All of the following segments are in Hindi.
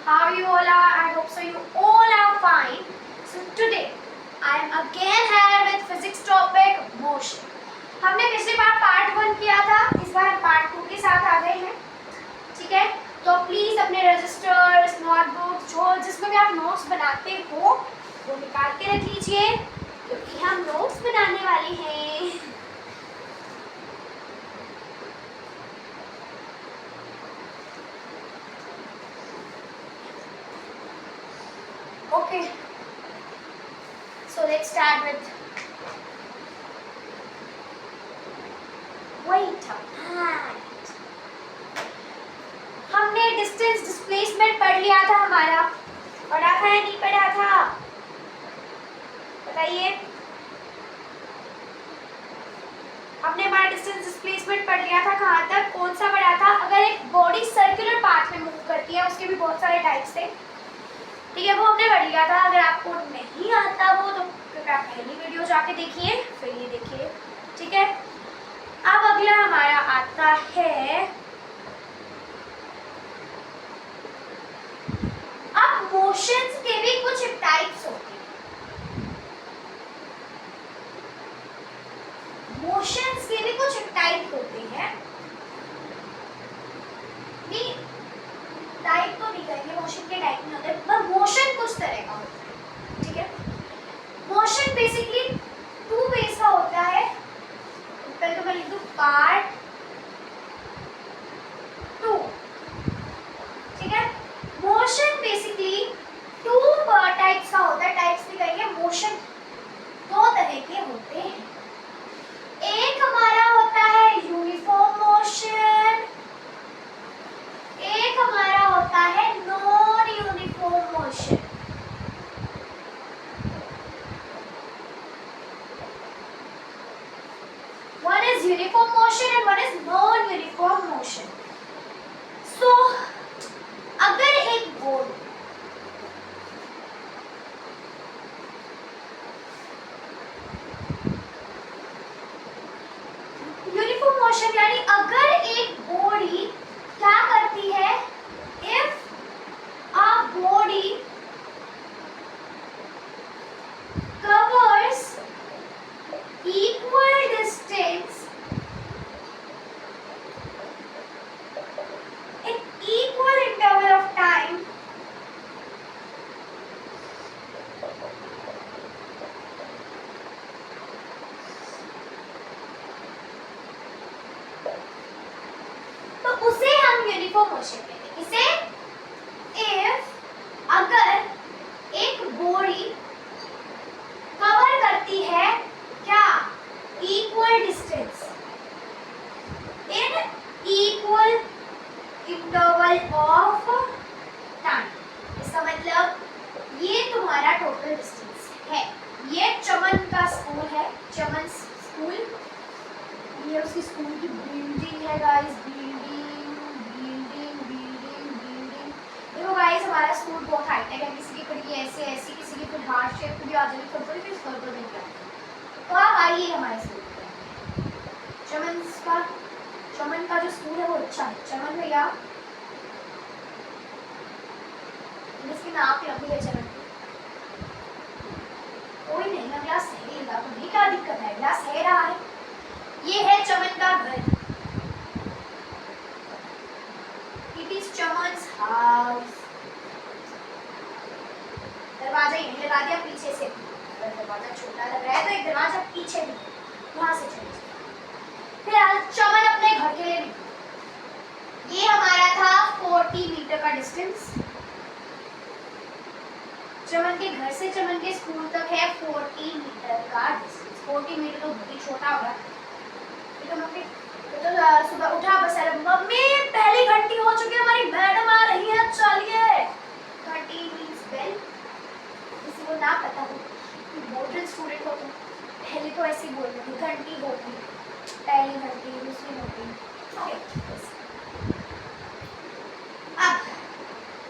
how you all are. I hope so you all are fine. So today I am again here with physics topic motion. हमने पिछली बार पार्ट 1 किया था, इस बार हम पार्ट 2 के साथ आ गए हैं. ठीक है, तो प्लीज अपने रजिस्टर्स, नोटबुक जो जिसमें भी आप नोट्स बनाते हो वो निकाल के रख लीजिए, क्योंकि हम नोट्स बनाने वाले हैं. Okay, so let's start with wait a minute. हमने डिस्टेंस डिस्प्लेसमेंट पढ़ लिया था, हमारा पढ़ा था या नहीं पढ़ा था बताइए. हमने हमारा डिस्टेंस डिस्प्लेसमेंट पढ़ लिया था. कहाँ तक, कौन सा पढ़ा था? अगर एक बॉडी सर्कुलर पाथ में मूव करती है उसके भी बहुत सारे टाइप्स थे. ठीक है, वो हमने पढ़ लिया था. अगर आपको नहीं आता वो तो कृपया पहली वीडियो जाके देखिए, फिर ये देखिए. ठीक है, अब अगला हमारा आता है, अब मोशंस के भी कुछ टाइप्स होते हैं. मोशंस के भी कुछ टाइप होते हैं. टाइप तो नहीं कहेंगे, मोशन के टाइप नहीं होते, पर मोशन कुछ तरह का होता है. ठीक है, मोशन बेसिकली 2 वेज का होता है. पहले तो मैं लिख दूं पार्ट 2. ठीक है, मोशन बेसिकली 2 टाइप्स का होता है. टाइप्स नहीं कहेंगे, मोशन 2 तरह के होते हैं. एक हमारा होता है यूनिफॉर्म मोशन, एक हमारा होता है non uniform motion. One is uniform motion and one is non uniform motion. So अगर एक बॉडी यूनिफॉर्म मोशन यानी अगर एक बॉडी क्या करती है, if a body covers equal distance in equal interval of time, तो उसे हम यूनिफॉर्म मोशन कहते हैं. इसे इफ अगर एक बॉडी कवर करती है क्या, equal distance in equal interval of time. इसका मतलब ये तुम्हारा टोटल डिस्टेंस है. ये चमन का स्कूल है, चमन स्कूल. ये उसकी स्कूल की बिल्डिंग है guys. Building building building building. देखो गाइस, हमारा स्कूल बहुत हाईटेक है. किसी की खिड़की ऐसे ऐसी, किसी की फिर हार्ट शेप की भी आ जाएगी, थोड़ी फिर सर्कल बन जाएगी. तो आप आइए हमारे स्कूल में. चमन का जो स्कूल है वो अच्छा है. चमन भैया, इसकी नाप लंबी है चमन की. कोई नहीं, अगला सही लगा तो नहीं, क्या दिक्कत है, अगला सही रहा है. ये है चमन का घर. It is Chaman's house. दरवाजा यहीं लगा दिया पीछे से. अगर दरवाजा छोटा लग रहा है तो एक दरवाजा पीछे भी, वहां से चले जाए. फिर चमन अपने घर के लिए निकली. ये हमारा था 40 मीटर का डिस्टेंस. चमन के घर से चमन के स्कूल तक है 40 मीटर का डिस्टेंस. 40 मीटर तो बहुत ही छोटा होगा. तो मम्मी तो सुबह उठा, बस अरे मम्मी पहली घंटी हो चुकी है, हमारी मैडम आ रही है, चलिए. घंटी मींस बेल. किसी को ना पता हो, मॉडर्न स्टूडेंट हो तो पहले तो ऐसे बोल रही थी, घंटी होती, पहली घंटी, दूसरी घंटी. अब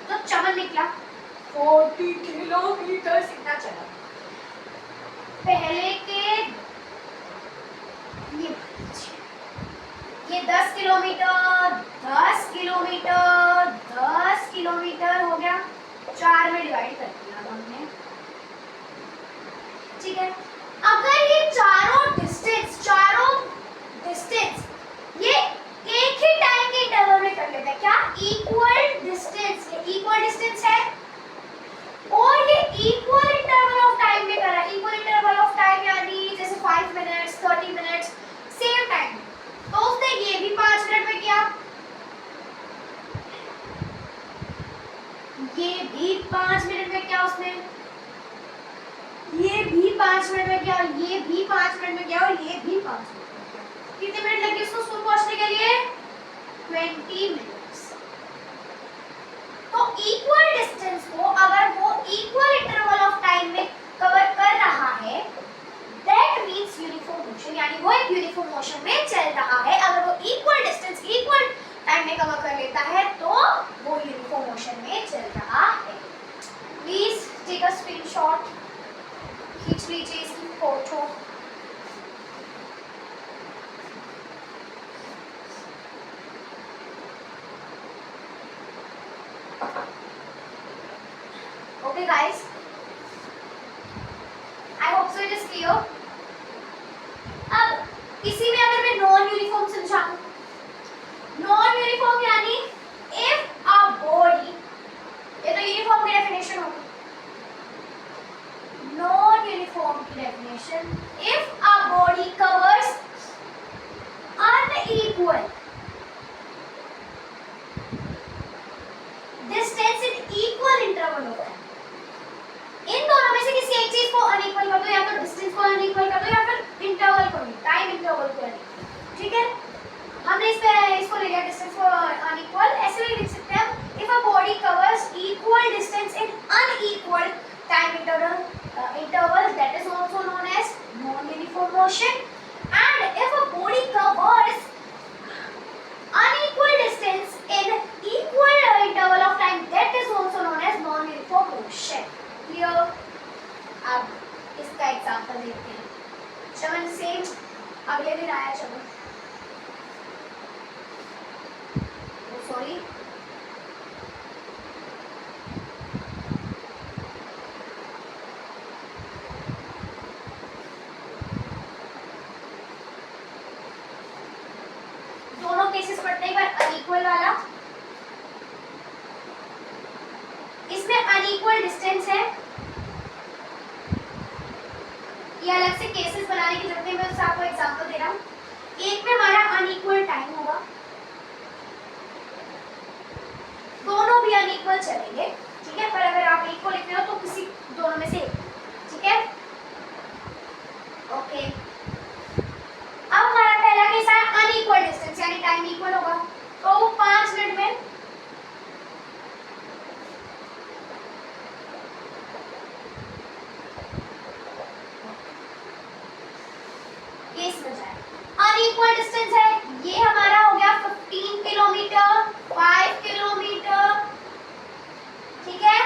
तो चमन निकला 40 किलोमीटर इतना चला. पहले के ये 10 किलोमीटर 10 किलोमीटर 10 किलोमीटर हो गया. 4 में डिवाइड कर दिया अब हमने, ठीक है। अगर ये चारों डिस्टेंस ये एक ही टाइम के इंटरवल में कर लेते हैं, क्या इक्वल डिस्टेंस, ये इक्वल डिस्टेंस है और ये इक्वल इंटरवल ऑफ टाइम में कर रहा है, इक्वल इंटरवल ऑफ टाइम यानी जैसे 5 मिनट्स 30 मिनट्स सेम टाइम, तो उसने ये भी 5 मिनट में किया, ये भी 5 मिनट में किया उसने, ये भी 5 मिनट में किया, ये भी 5 मिनट में किया और ये भी 5 मिनट में किया। कितने मिनट लगे उसको स्कूल पहुंचने के लिए? 20 मिनट्स। तो इक्वल डिस्टेंस को अगर वो इक्वल इंटरवल ऑफ टाइम में कवर कर रहा है, दैट मींस यूनिफॉर्म मोशन, यानी वो एक यूनिफॉर्म मोशन में चल रहा है। अगर वो इक्वल डिस्टेंस इक्वल टाइम में कवर कर लेता है तो वो यूनिफॉर्म मोशन में चल रहा है। प्लीज टेक अ स्क्रीनशॉट, खींच लीजिए इसकी photo. Okay guys, I hope so it is clear. अब इसी में अगर मैं नॉन यूनिफॉर्म समझाऊं, नॉन यूनिफॉर्म यानी इफ अ बॉडी, ये तो यूनिफॉर्म की डेफिनेशन होगी, नॉन यूनिफॉर्म की definition, if a body covers unequal distance in equal interval होता है, इन दोनों में से किसी एक चीज को अनइक्वल कर दो, या तो डिस्टेंस को अनइक्वल कर दो या फिर इंटरवल को, टाइम इंटरवल को अनइक्वल, ठीक है। हमने इसको ले लिया डिस्टेंस को अनइक्वल, ऐसे भी लिख सकते हैं if a body covers equal distance in unequal time interval that is also known as non uniform motion, and if a body covers unequal distance in equal interval of time that is also known as non uniform motion. Clear? अब इसका एग्जांपल देखते हैं। चमन सेम अगले दिन आया चमन, सॉरी दोनों केसेस पढ़ते हैं। एक बार अनइक्वल वाला, इसमें अनइक्वल डिस्टेंस है, ये अलग से केसेस बनाने की जरूरत नहीं, मैं उससे आपको एग्जांपल दे रहा हूँ। एक में हमारा अनइक्वल टाइम होगा, दोनों भी अनइक्वल चलेंगे, ठीक है, पर अगर आप इक्वल लिख रहे हो तो किसी दोनों में से एक, ठीक है, ओके। अब हमारा पहला केस है अनइक्वल डिस्टेंस, यानी टाइम इक्वल होगा, तो वो 5 मिनट में केस बन जाए। अनइक्वल डिस्टेंस है, ये हमारा हो गया 15 किलोमीटर, 5 किलोमीटर, ठीक है,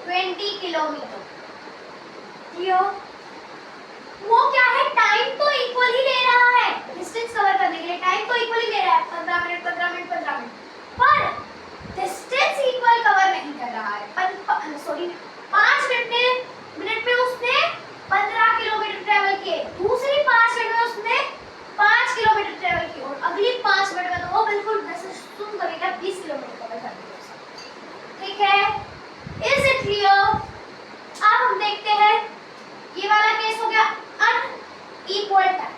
20 किलोमीटर, क्लियर। वो क्या है, टाइम तो इक्वल ही ले रहा है, डिस्टेंस कवर करने के लिए टाइम तो इक्वल ही ले रहा है, 15 मिनट 15 मिनट 15 मिनट, पर डिस्टेंस इक्वल कवर नहीं कर रहा है। सॉरी 5 मिनट में उसने 15 किलोमीटर ट्रेवल किए, दूसरी 5 मिनट में उसने 5 किलोमीटर ट्रेवल किए, और अगली 5 मिनट में तो वो बिल्कुल वैसे तुम करेगा 20 किलोमीटर कवर कर देगा, ठीक है। Is it clear? अब हम देखते हैं, ये वाला केस हो गया अनइक्वल टाइम।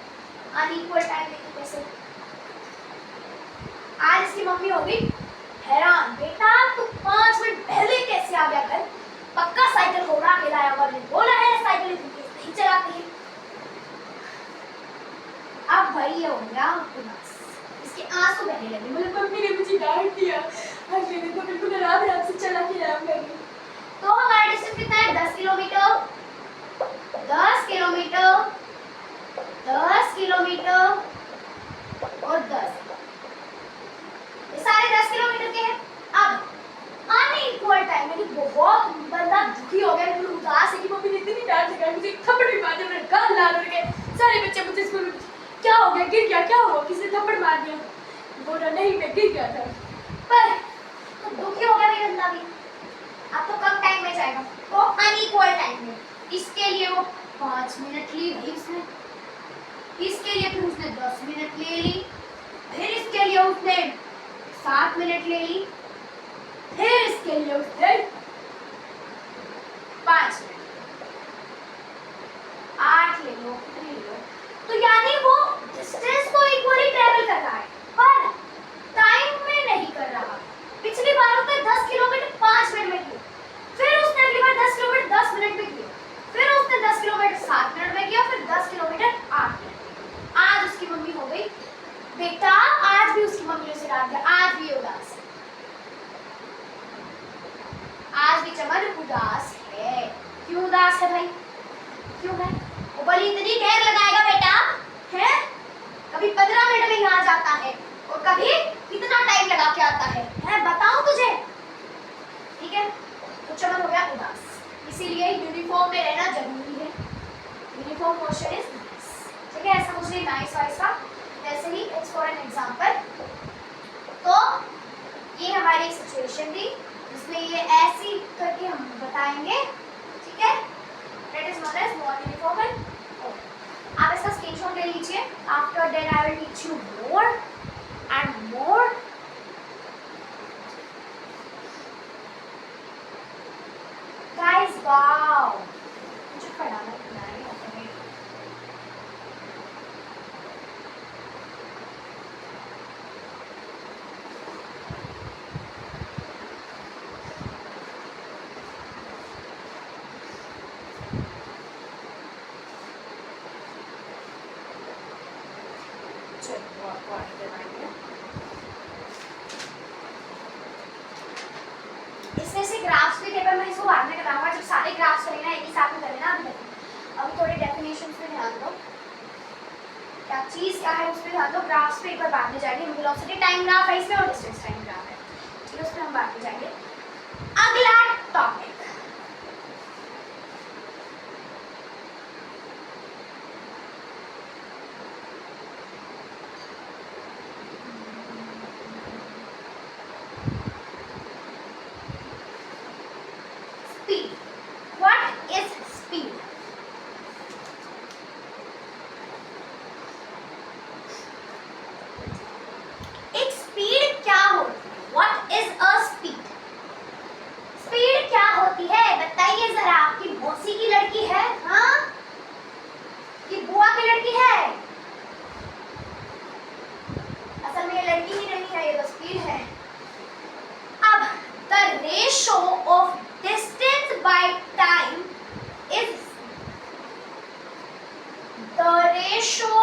अनइक्वल टाइम देखिए कैसे, आज इसकी मम्मी होगी हैरान, बेटा तू 5 मिनट पहले कैसे आ गया घर, पक्का साइकिल घोड़ा के लाया होगा, मैंने बोला है साइकिल नहीं चलाती है। अब भाई ये हो गया बस, इसके आंसू बहने लगे, बोले मम्मी ने मुझे डांट दिया, अगले दिन तो बिल्कुल आराम से चला के लाऊंगी। तो हमारा डिस्टेंस कितना है, 10 किलोमीटर, 10 किलोमीटर, 10 किलोमीटर और 10, ये सारे 10 किलोमीटर के हैं। अब अनइक्वल टाइम में बहुत बंदा दुखी हो गया, बिल्कुल उदास है कि मम्मी ने इतनी डांट लगाई, मुझे थप्पड़ भी मार दिया, मेरे गाल लाल हो गए, सारे बच्चे मुझे स्कूल में क्या हो गया, गिर गया, क्या हुआ, किसी ने थप्पड़ मार दिया, बोला नहीं मैं गिर गया था, पर तो दुखी हो गया भाई बंदा भी। अब तो कम टाइम में जाएगा, तो अनइक्वल टाइम में। इसके लिए वो 5 मिनट ली भाई उसने, इसके लिए फिर उसने 10 मिनट ले ली, फिर इसके लिए उसने 7 मिनट ले ली, फिर इसके लिए उसने 5 मिनट, 8 ले लो, कितने ले लो। तो यानी वो डिस्टेंस को इक्वली ट्रेवल कर रहा है पर टाइम में नहीं कर रहा। पिछली बार उसने 10 किलोमीटर 5 मिनट में किया, फिर उसने अगली बार 10 किलोमीटर 10 मिनट में किया, फिर उसने 10 किलोमीटर 7 मिनट में किया, फिर 10 किलोमीटर 8 मिनट। आज उसकी मम्मी हो गई बेटा, आज भी उसकी मम्मी ने उसे डांट दिया, आज भी उदास है, आज भी चमन उदास है। क्यों उदास है भाई, क्यों है? वो बड़ी इतनी देर लगाएगा बेटा, है? कभी 15 मिनट में यहाँ जाता है और कभी कितना टाइम लगा के आता है बताऊं तुझे? ठीक है, तो चमन हो गया उदास, इसीलिए यूनिफॉर्म में रहना जरूरी है। यूनिफॉर्म पोस्चर इज नाइस, ठीक है, ऐसा कुछ नहीं नाइस वाइस का, वैसे ही इट्स फॉर एन एग्जांपल। तो ये हमारी एक सिचुएशन थी जिसमें ये ऐसी करके हम बताएंगे, ठीक है, that is known as non uniform and. आप इसका स्क्रीनशॉट ले लीजिए, after that I will teach you more and more. Guys wow, मुझे पढ़ाना है। इसमें से ग्राफ्स भी पेपर में इसको बाद में कराऊंगा, जब सारे ग्राफ्स करेंगे एक ही साथ में करें ना। अभी थोड़े डेफिनेशंस पे ध्यान दो, क्या चीज़ क्या है उस पर ध्यान दो। ग्राफ्स पे एक बार बाद में जाएंगे, वेलोसिटी टाइम ग्राफ है इसमें और डिस्टेंस टाइम ग्राफ है, ठीक है, उस पर हम बाद में जाएंगे। अगला topic speed. What is speed? एक स्पीड क्या होती है? What is a speed? Speed क्या होती है बताइए जरा। आपकी मौसी की लड़की है, हाँ, कि बुआ की लड़की है? असल में ये लड़की ही नहीं है, ये तो स्पीड है। अब the ratio of distance by time is the ratio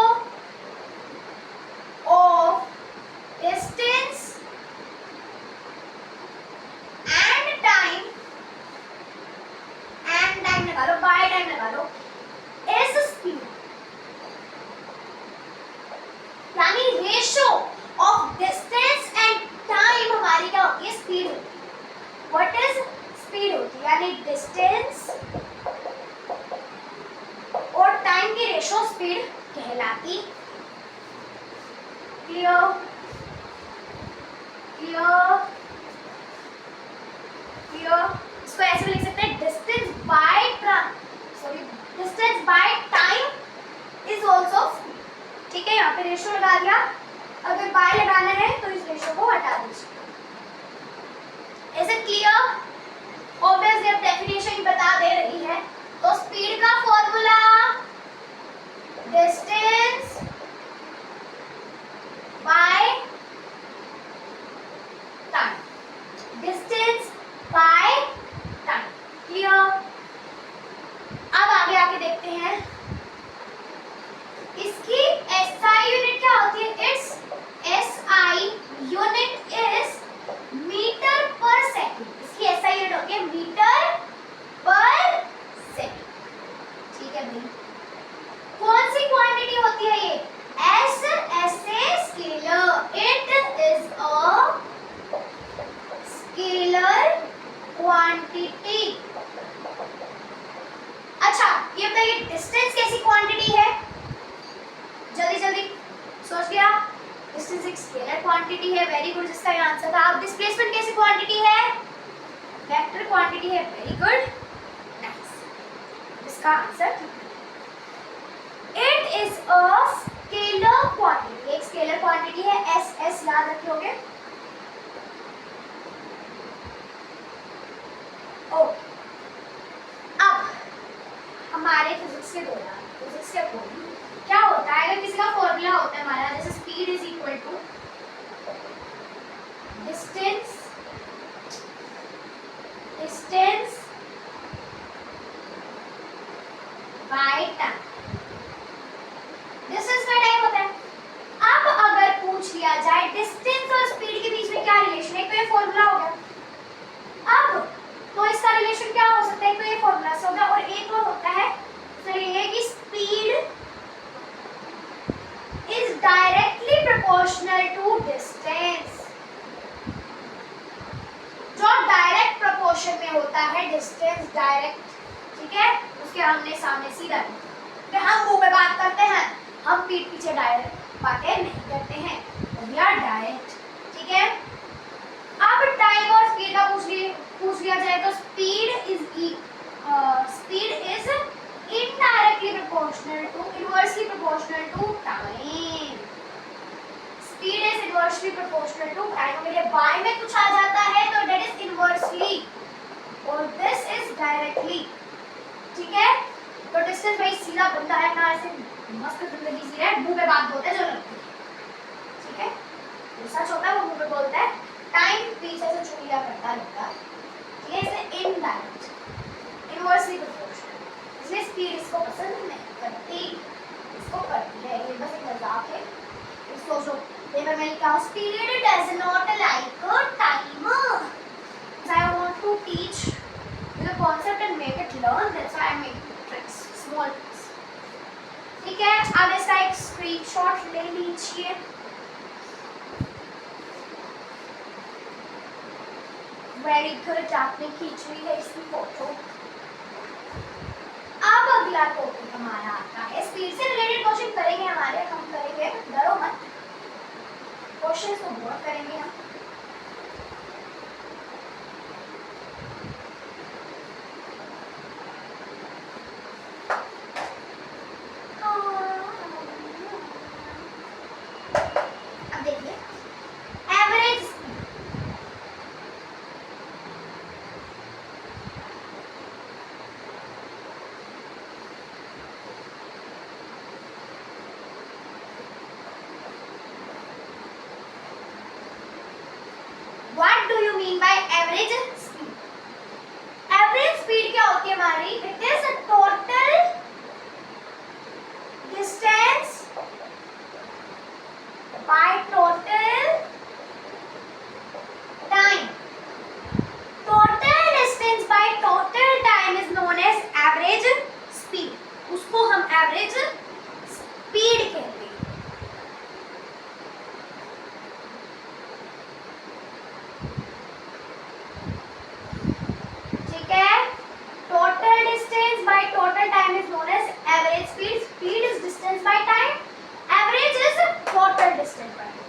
of distance and time लगा लो, by time लगा लो, is speed। यानी ratio of distance and time हमारी क्या होती है? स्पीड होती है। What is speed? होती है यानी डिस्टेंस और टाइम की रेशो स्पीड कहलाती। क्लियर? क्लियर? क्लियर? इसको ऐसे लिख सकते हैं, distance by distance by time is also speed, ठीक है। यहाँ पे रेशो लगा दिया, अगर बाय लगाना है तो इस रेशो को हटा दीजिए। Is it clear? ऑब्वियसली अब डेफिनेशन ही बता दे रही है, तो स्पीड का formula distance by time, distance by time. Clear? अब आगे आके देखते हैं इसकी एसआई यूनिट क्या होती है। Its SI unit is metre per second. इसकी एसआई यूनिट होती है मीटर पर सेकंड, ठीक है भाई। कौन सी क्वांटिटी होती है ये? S S a scalar, it is a scalar quantity. अच्छा ये बताइए डिस्टेंस कैसी क्वांटिटी है? जल्दी जल्दी सोच गया? डिस्टेंस एक स्केलर क्वांटिटी है, वेरी गुड, जिसका ये आंसर था। अब डिस्प्लेसमेंट कैसी क्वांटिटी है? वेक्टर क्वांटिटी है, वेरी गुड, नाइस, इसका answer it is a scalar quantity, एक स्केलर क्वांटिटी है, एस एस याद रखोगे। ओके, अब हमारे फिजिक्स के दौरान, फिजिक्स के अकॉर्डिंग क्या होता है, अगर किसी का फॉर्मूला होता है हमारा, जैसे speed is equal to distance by time, distance का टाइम होता है। अब अगर पूछ लिया जाए डिस्टेंस और स्पीड के बीच में क्या रिलेशन है, तो ये फॉर्मूला हो गया। अब तो इसका रिलेशन क्या हो सकता है, तो ये फॉर्मूला से हो गया, और एक और होता है, तो ये है कि speed is directly proportional to distance, जो डायरेक्ट प्रोपोर्शन में होता है डिस्टेंस, डायरेक्ट, ठीक है, उसके आमने सामने सीधा, कि हम मुंह पे बात करते हैं, हम पीठ पीछे डायरेक्ट बातें नहीं करते हैं, तो वी आर डायरेक्ट, ठीक है। अब टाइम और स्पीड का पूछ लिया जाए तो speed is indirectly proportional to, inversely proportional to time, speed is inversely proportional to time, मेरे बाय में कुछ आ जाता है तो दैट इज इनवर्सली और दिस इज डायरेक्टली, ठीक है। तो डिस्टेंस भाई सीधा बंदा है ना, ऐसे मस्त जिंदगी जी रहा है, मुंह पे बात बोलते हैं जो लगती है, ठीक है, जो सच होता है वो मुंह पे बोलता है, टाइम पीछे से चुगलियां करता रहता है, ठीक है, इसे इनडायरेक्ट, इनवर्सली प्रोपोर्शनल, इसलिए स्पीड इसको पसंद नहीं करती, इसको करती है, ये बस एक मजाक है, इसको जो पेपर में लिखा speed does not like time, I want to teach the concept and make it learn, that's why I make tricks, small tricks, ठीक है। अब इसका एक स्क्रीनशॉट ले लीजिए, वेरी गुड, आपने खींच ली है इसकी फोटो। अब अगला टॉपिक हमारा आता है, स्पीड से रिलेटेड क्वेश्चन करेंगे हमारे, हम करेंगे, डरो मत, क्वेश्चंस तो बहुत करेंगे हम। What do you mean by average speed? Average speed क्या होती है हमारी? It is a total distance by total time. Total distance by total time is known as average speed. उसको हम average speed कहते हैं। Total distance by total time is known as average speed. Speed is distance by time. Average is total distance by time.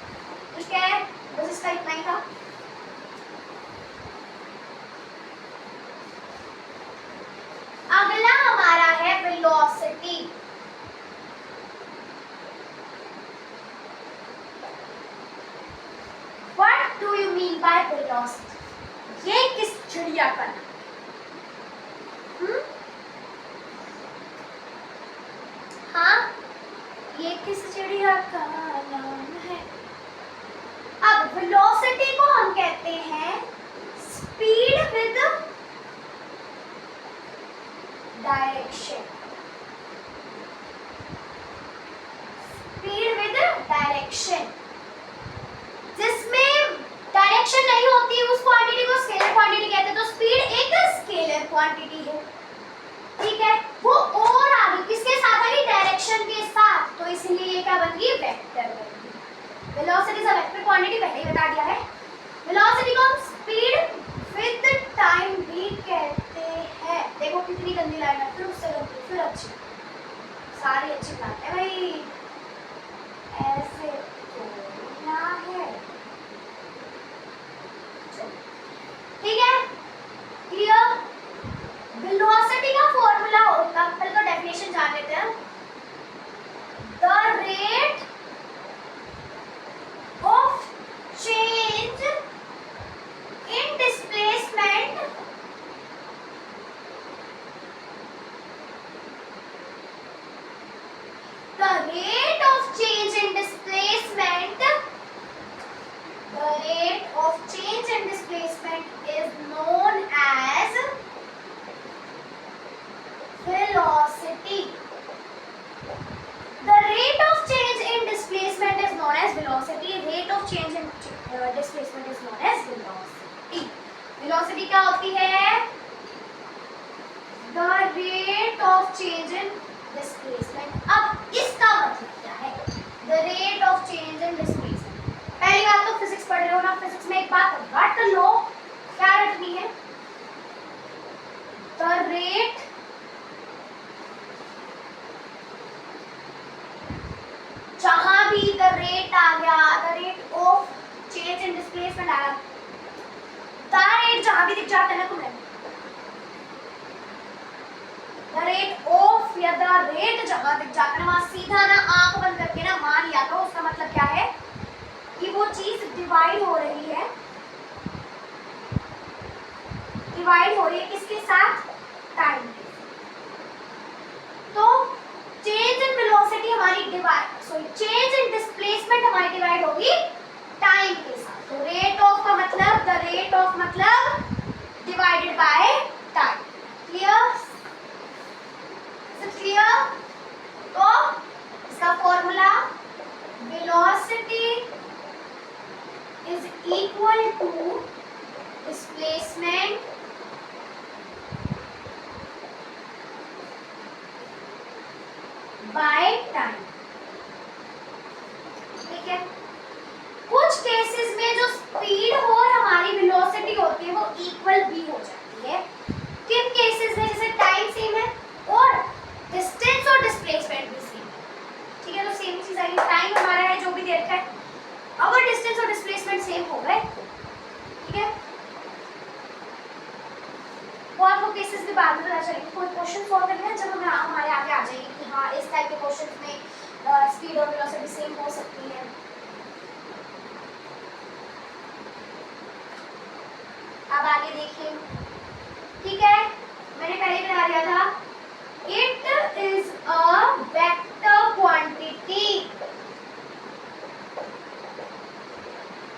ठीक है, बस इसका इतना ही था। अगला हमारा है velocity. What do you mean by velocity? ये किस चिड़िया का नाम? हाँ, ये किस चिड़िया का नाम है? अब वेलोसिटी को हम कहते हैं speed with direction, speed with direction, जिसमें डायरेक्शन नहीं होती उस क्वांटिटी को स्केलर क्वांटिटी कहते हैं। तो स्पीड एक स्केलर क्वांटिटी है, ठीक है, वो और आगे किसके साथ आएगी? डायरेक्शन के साथ, तो इसलिए ये क्या बन गई? वेक्टर बन गई। Velocity is a vector quantity, पहले ही बता दिया है। वेलोसिटी को हम स्पीड विद टाइम भी कहते हैं। देखो कितनी गंदी लाइन है, फिर उससे गंदी, फिर अच्छी, सारी अच्छी बनाते हैं भाई, ऐसे बोलना है, ठीक है। the rate of change in displacement, the rate of change in displacement is known as velocity. The rate of change in displacement is known as velocity. Rate of change in displacement is known as velocity. Velocity क्या होती है? The rate of change in displacement. अब इसका मतलब क्या है? The rate of change in displacement. पहली बात तो फिजिक्स पढ़ रहे हो ना, फिजिक्स में एक बात रट लो. क्या रटनी है? The rate जहां भी द रेट आ गया, the rate of change in displacement आया, द रेट जहां भी दिख जाता है ना तुम्हें, द रेट ऑफ या द रेट जहां दिख जाता है ना, वहां सीधा ना आंख बंद करके ना मान लिया करो. उसका मतलब क्या है कि वो चीज डिवाइड हो रही है. डिवाइड हो रही है किसके साथ? टाइम. तो चेंज इन वेलोसिटी हमारी चेंज इन डिस्प्लेसमेंट हमारी डिवाइड होगी टाइम के साथ. तो रेट ऑफ का मतलब, द रेट ऑफ मतलब divided by time. Clear? Clear? तो इसका formula velocity is equal to displacement by time. ठीक है. कुछ केसेस में जो स्पीड और हमारी वेलोसिटी होती है वो इक्वल भी हो जाती है. किन केसेस में? जैसे टाइम सेम है और डिस्टेंस और डिस्प्लेसमेंट भी सेम है. ठीक है. तो सेम चीज आएगी. टाइम हमारा है जो भी दे रखा है, अगर डिस्टेंस और डिस्प्लेसमेंट सेम हो गए, ठीक है, वो आपको केसेस भी बाद में पता चलेंगे. कोई क्वेश्चन सॉल्व करना है जब हमारे आगे आ जाएगी कि हाँ इस टाइप के क्वेश्चन में स्पीड और वेलोसिटी सेम हो सकती है. अब आगे देखिए. ठीक है, मैंने पहले बता दिया था it is a vector quantity.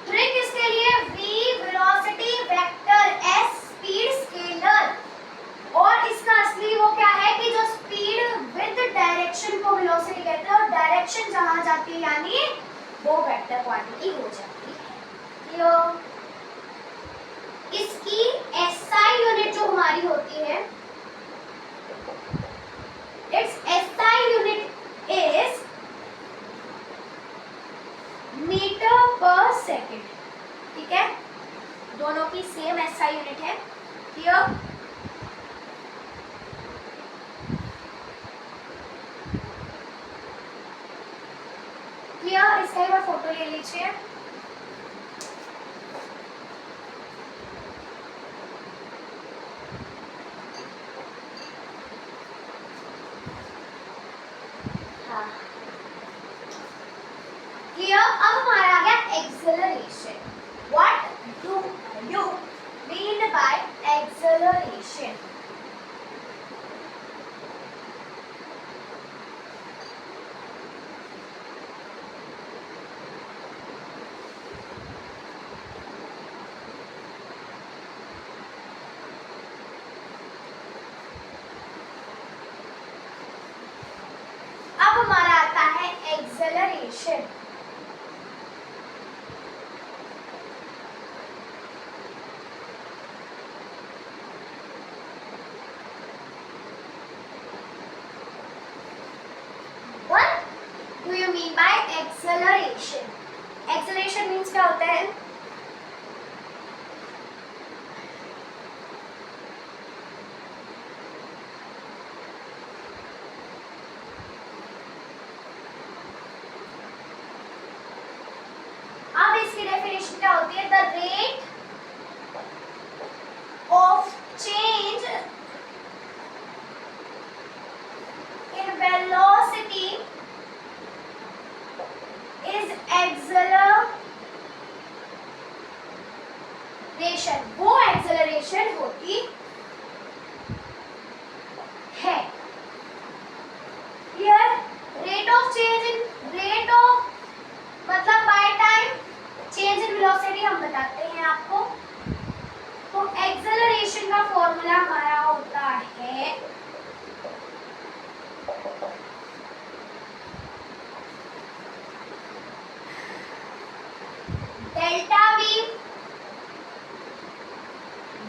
Trick इसके लिए v velocity vector, s speed scalar. और इसका असली वो क्या है कि जो स्पीड विद डायरेक्शन को वेलोसिटी कहते हैं और डायरेक्शन जहां जाती है यानी वो वेक्टर क्वांटिटी हो जाती है. यो इसकी SI यूनिट जो हमारी होती है, its SI unit is metre per second. ठीक है, दोनों की सेम SI यूनिट है. क्लियर? क्लियर? इसका एक बार फोटो ले लीजिए. हाँ. क्लियर? अब हमारा आ गया acceleration. What do you mean by acceleration? अब हमारा आता है acceleration. What do you mean by acceleration? Acceleration means क्या होता है? अब इसकी डेफिनेशन क्या होती है? The rate of change in velocity is acceleration. वो एक्सेलरेशन होती है. Here rate of change change in rate of मतलब by time change in velocity हम बताते हैं आपको। तो एक्सेलरेशन का फॉर्मूला हमारा होता है delta we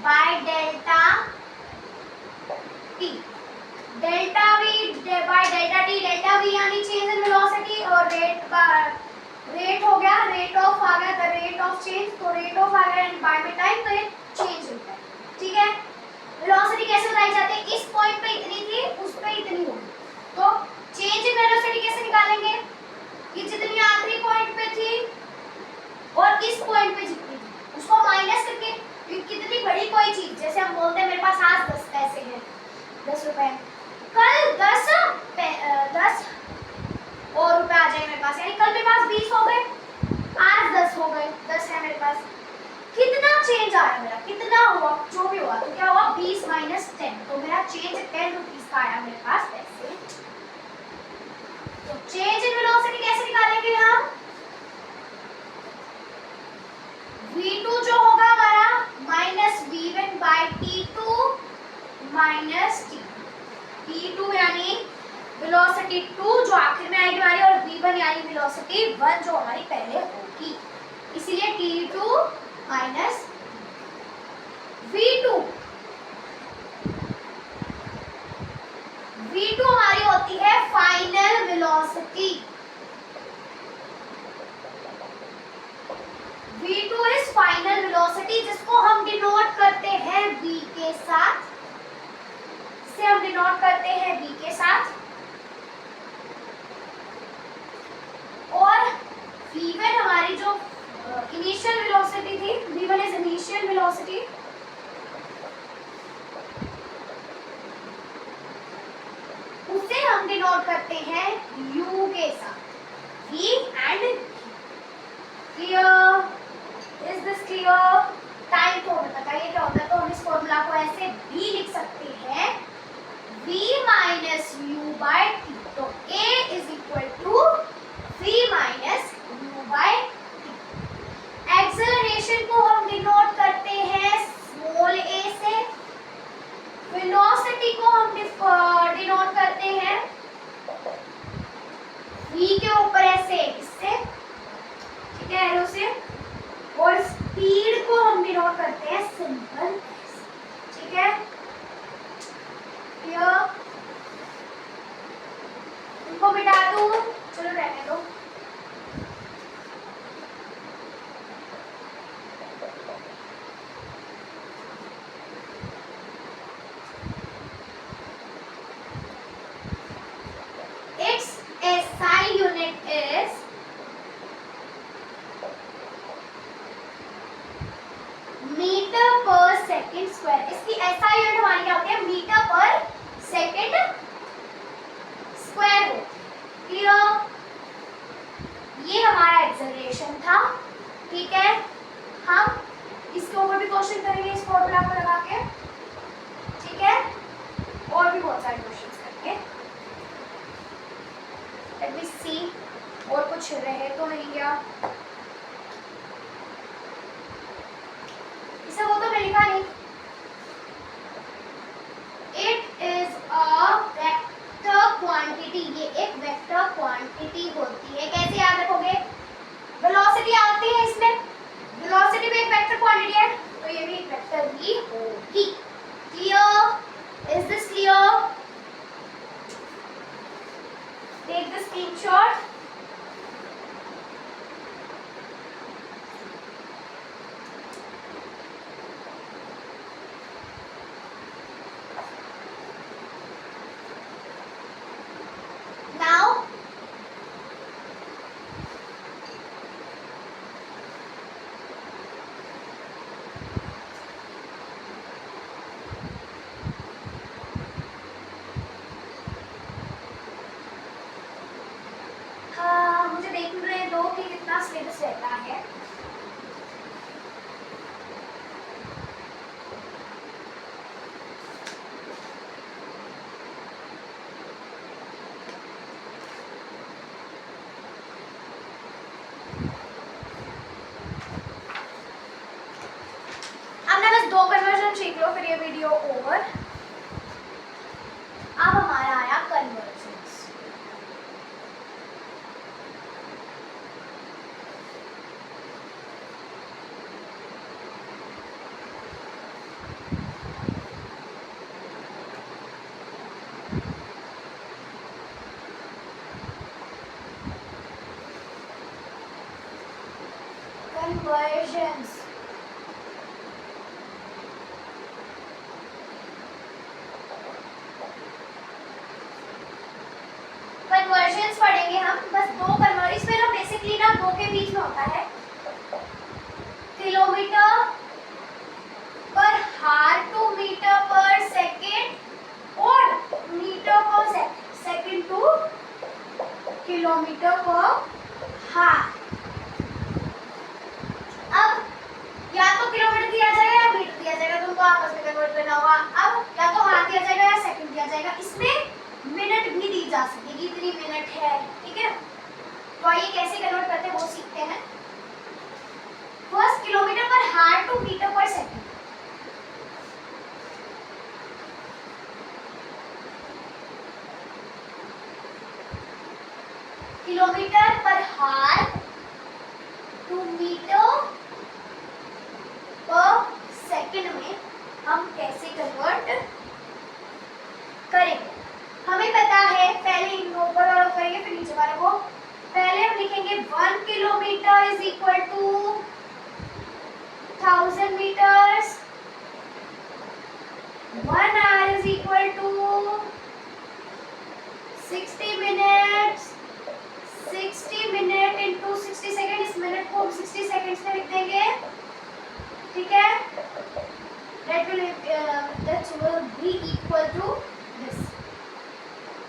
by delta T. Delta we by delta T, delta we यानी चेंज इन वेलोसिटी और रेट हो गया, रेट ऑफ आ गया, द रेट ऑफ चेंज, तो रेट ऑफ आ गया एंड बाय में टाइम, तो ये चेंज होता है। ठीक है, वेलोसिटी कैसे बताई जाती है, इस पॉइंट पे इतनी थी उस पे इतनी होगी, तो चेंज इन वेलोसिटी कैसे निकालेंगे, ये जितनी आखिरी पॉइंट पे थी और इस पॉइंट पे जितनी थी उसको माइनस करके, कितनी बड़ी कोई चीज, जैसे हम बोलते हैं मेरे पास आज 10 पैसे हैं, 10 रुपए, कल 10 और रुपए आ जाए मेरे पास, यानी कल मेरे पास 20 हो गए, आज 10 हो गए, 10 है मेरे पास, कितना चेंज आया मेरा, कितना हुआ, जो भी हुआ, तो क्या हुआ 20 माइनस 10, तो मेरा चेंज 10 रुपीस का आया मेरे पास पैसे। तो चेंज इन वेलोसिटी कैसे निकालेंगे हम, v2 जो होगा हमारा minus v1 bye t2 minus t2 यानी वेलोसिटी 2 जो आखिर में आएगी हमारी, और v1 यानी वेलोसिटी 1 जो हमारी पहले होगी, इसीलिए t2 माइनस v2 हमारी होती है final velocity, v2 is final velocity, जिसको हम डिनोट करते हैं v के साथ, इसे हम डिनोट करते हैं v के साथ, और v1 हमारी जो इनिशियल वेलोसिटी थी, v1 इज इनिशियल वेलोसिटी, उसे हम डिनोट करते हैं u के साथ, v and clear, is this clear, time तो हमें बताइए क्या होता है, तो हम इस फॉर्मूला को ऐसे भी लिख सकते हैं v minus u by t, तो a is equal to v minus u by t. Acceleration को हम डिनोट करते हैं स्मॉल a से, वेलोसिटी को हम डिनोट करते हैं v के ऊपर ऐसे इससे, ठीक है, एरो से, और स्पीड को हम डिनोट करते हैं सिंपल, ठीक है, इनको मिटा दूं, चलो रहने दो। Its SI unit is metre per second square, इसकी SI यूनिट हमारी क्या होती है, मीटर पर सेकंड स्क्वायर हो। क्लियर, ये हमारा एक्सेलरेशन था, ठीक है, हम इसके ऊपर भी क्वेश्चन करेंगे इस फॉर्मूला को लगा के, ठीक है, और भी बहुत सारे क्वेश्चंस करेंगे। लेट मी सी, और कुछ रहे तो नहीं गया, इसे वो तो मैं लिखा नहीं। It is a vector quantity, ये एक वेक्टर क्वांटिटी होती है, कैसे याद रखोगे, वेलोसिटी आती है इसमें, वेलोसिटी भी एक वेक्टर क्वांटिटी है, तो ये भी एक वेक्टर ही होगी। Clear, is this clear, take the screenshot. मुझे देखने दो कि कितना सिलेबस रहता है। अब ना बस 2 कन्वर्जन सीख लो, फिर ये वीडियो ओवर। अब हमारा आया कन्वर्जन्स। कन्वर्जन्स कन्वर्जन्स पढ़ेंगे हम। बस 2 कन्वर्जन, इसमें ना बेसिकली ना 2 के बीच में होता है किलोमीटर पर हार टू मीटर पर सेकेंड और metre per second two kilometre per हार। अब या तो किलोमीटर दिया जाएगा या मीटर दिया जाएगा, तुमको आपस में कन्वर्ट करना होगा। अब या तो हार दिया जाएगा या सेकंड दिया जाएगा। इसमें मिनट भी दी जा सकेगी, इतनी मिनट है, ठीक है। तो आइए कैसे कन्वर्ट करते हैं वो सीखते हैं। फर्स्ट किलोमीटर पर हार to metre per second. Kilometre per हार टू मीटर पर सेकंड में हम कैसे कन्वर्ट करेंगे। हमें पता है, पहले इन ऊपर वालों करेंगे फिर नीचे वाले को। पहले हम लिखेंगे 1 kilometre is equal to 1000 metres, 1 hour is equal to 60 minutes, 60 minute into 60 second. इस मिनट को 60 सेकेंड्स में लिख देंगे, ठीक है। that will be equal to this।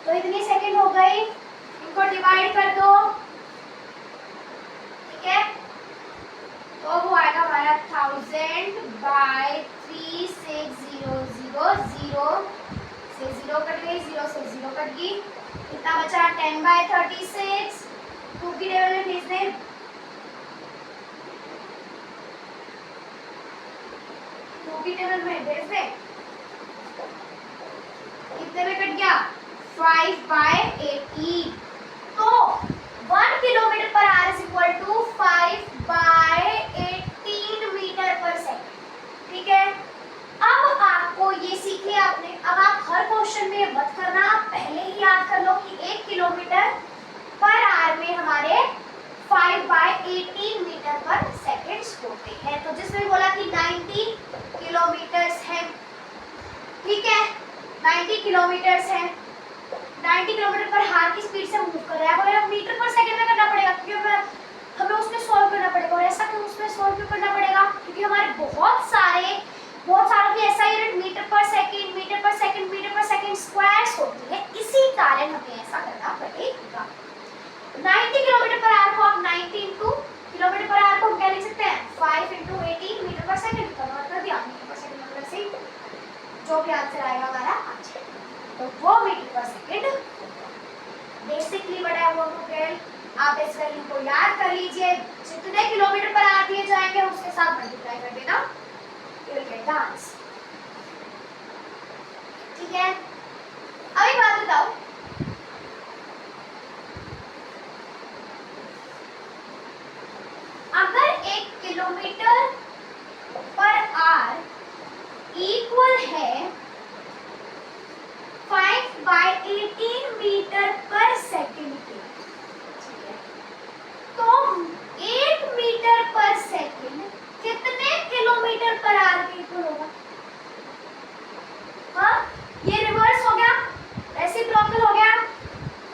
तो इतनी सेकेंड हो गई, इनको डिवाइड कर दो, ठीक है। तो वो आएगा हमारा 1000 बाय 3600, 0 से 0 कट गई, 0 से 0 कट गई। कितना बचा? 10 बाय 36, 2 की टेबल में भेज दें। 2 की टेबल में भेज दें। कितने में कट गया? 5 बाय 18। तो 1 kilometre per hour is equal to 5 by 18 metre per second, ठीक है। अब आपको ये सीख लिया आपने। अब आप हर क्वेश्चन में मत करना, आप पहले ही याद कर लो कि 1 किलोमीटर पर आवर में हमारे 5 बाय 18 मीटर पर सेकंड्स होते हैं। तो जिसमें बोला कि 90 किलोमीटर्स है, ठीक है, 90 किलोमीटर्स है। 90 किलोमीटर पर हार की स्पीड से मूव कर रहा है। बोले मीटर पर सेकंड में करना पड़ेगा क्योंकि हमें उसमें सॉल्व करना पड़ेगा। और ऐसा क्यों उसमें सॉल्व क्यों करना पड़ेगा? क्योंकि हमारे बहुत सारों की ऐसा unit metre per second, metre per second, metre per second squares होती है। इसी कारण हमें ऐसा करना पड़ेगा। 90 किलोमीटर पर आवर को आप 90 इंटू किलोमीटर पर आवर को हम क्या लिख सकते हैं? 5 into 18 metre per second convert कर दिया। मीटर पर सेकंड मतलब से जो भी आंसर आएगा हमारा आंसर, तो वो मीटर पर सेकंड बेसिकली बड़ा है वो टोटल। आप इस वैल्यू को याद कर लीजिए। जितने किलोमीटर पर आवर दिए जाएंगे उसके साथ मल्टीप्लाई कर देना, you will get the answer, ठीक है। अब एक बात बताओ, अगर 1 किलोमीटर पर आवर इक्वल है 5 बाय 18 मीटर पर सेकंड के, तो 1 मीटर पर सेकंड कितने किलोमीटर पर आवर के इक्वल होगा? हाँ, ये रिवर्स हो गया, रेसिप्रोकल हो गया,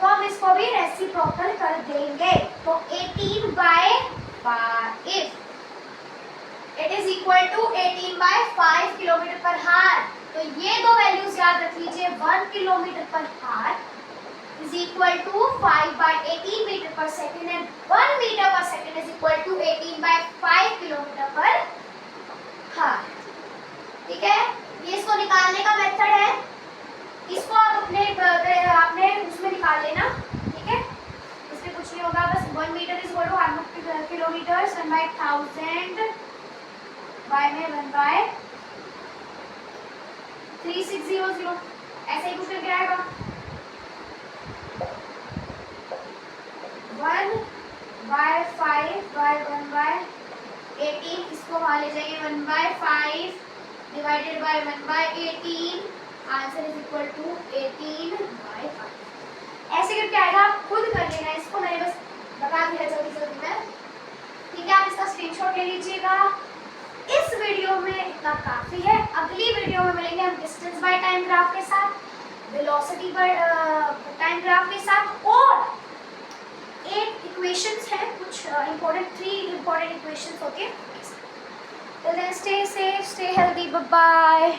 तो हम इसको भी रेसिप्रोकल कर देंगे। तो 18 by 5 it is equal to 18 by 5 kilometre per hour. तो ये दो वैल्यूज याद रख लीजिए। 1 किलोमीटर पर हार is equal to 5 by 18 meter per second and 1 meter per second is equal to 18 by 5 kilometer per hour, ठीक है। ये इसको निकालने का मेथड है, इसको आप आपने उसमें निकाल लेना, ठीक है। इसमें कुछ नहीं होगा, बस 1 metre is equal to kilometre, 1/1000 by में 1/3600, ऐसे ही कुछ करके आएगा। 1/5 बाय 1/18, इसको वहां ले जाएंगे 1/5 divided by 1/18, answer is equal to 18/5। ऐसे करके आएगा, आप खुद कर लेना इसको, मैंने बस बता दिया जल्दी जल्दी में। ठीक है, आप इसका स्क्रीनशॉट ले लीजिएगा। इस वीडियो में इतना काफी है। अगली वीडियो में मिलेंगे हम डिस्टेंस बाय टाइम ग्राफ के साथ, वेलोसिटी बाय टाइम ग्राफ के साथ, और एक इक्वेशंस हैं कुछ important, 3 important equations. Okay, till then stay safe, stay healthy, bye bye.